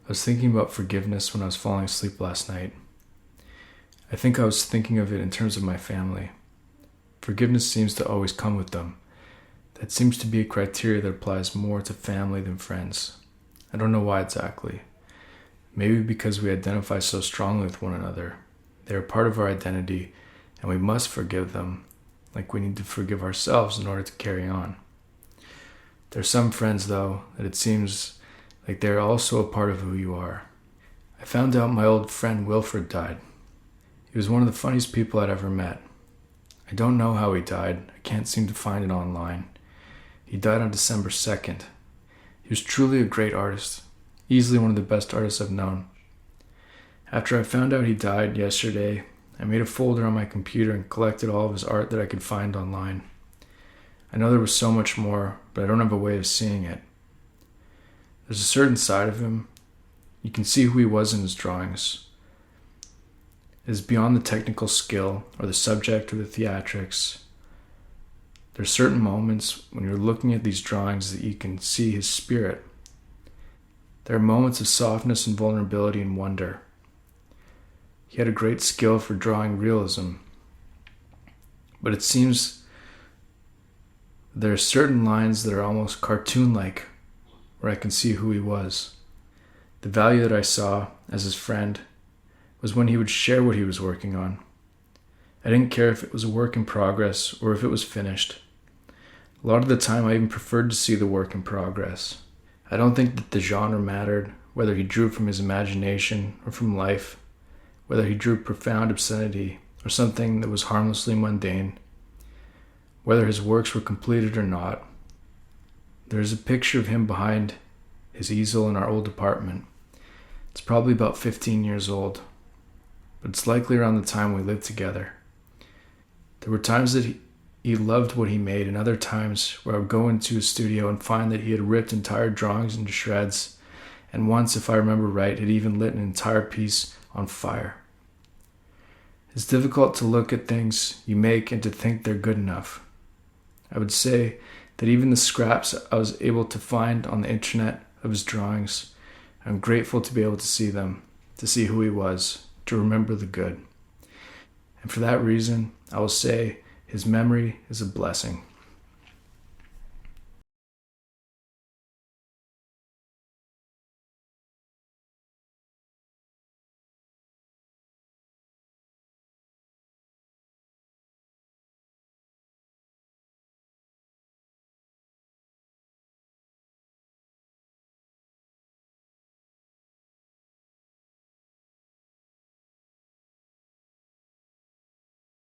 I was thinking about forgiveness when I was falling asleep last night. I think I was thinking of it in terms of my family. Forgiveness seems to always come with them. That seems to be a criteria that applies more to family than friends. I don't know why exactly. Maybe because we identify so strongly with one another. They are part of our identity, and we must forgive them, like we need to forgive ourselves in order to carry on. There are some friends, though, that it seems like they are also a part of who you are. I found out my old friend Wilford died. He was one of the funniest people I'd ever met. I don't know how he died. I can't seem to find it online. He died on December 2nd. He was truly a great artist, easily one of the best artists I've known. After I found out he died yesterday, I made a folder on my computer and collected all of his art that I could find online. I know there was so much more, but I don't have a way of seeing it. There's a certain side of him. You can see who he was in his drawings. It is beyond the technical skill or the subject or the theatrics. There are certain moments when you're looking at these drawings that you can see his spirit. There are moments of softness and vulnerability and wonder. He had a great skill for drawing realism. But it seems there are certain lines that are almost cartoon-like where I can see who he was. The value that I saw as his friend was when he would share what he was working on. I didn't care if it was a work in progress or if it was finished. A lot of the time I even preferred to see the work in progress. I don't think that the genre mattered, whether he drew from his imagination or from life, whether he drew profound obscenity or something that was harmlessly mundane, whether his works were completed or not. There is a picture of him behind his easel in our old apartment. It's probably about 15 years old, but it's likely around the time we lived together. There were times that he loved what he made, and other times where I would go into his studio and find that he had ripped entire drawings into shreds, and once, if I remember right, had even lit an entire piece on fire. It's difficult to look at things you make and to think they're good enough. I would say that even the scraps I was able to find on the internet of his drawings, I'm grateful to be able to see them, to see who he was, to remember the good. And for that reason, I will say his memory is a blessing.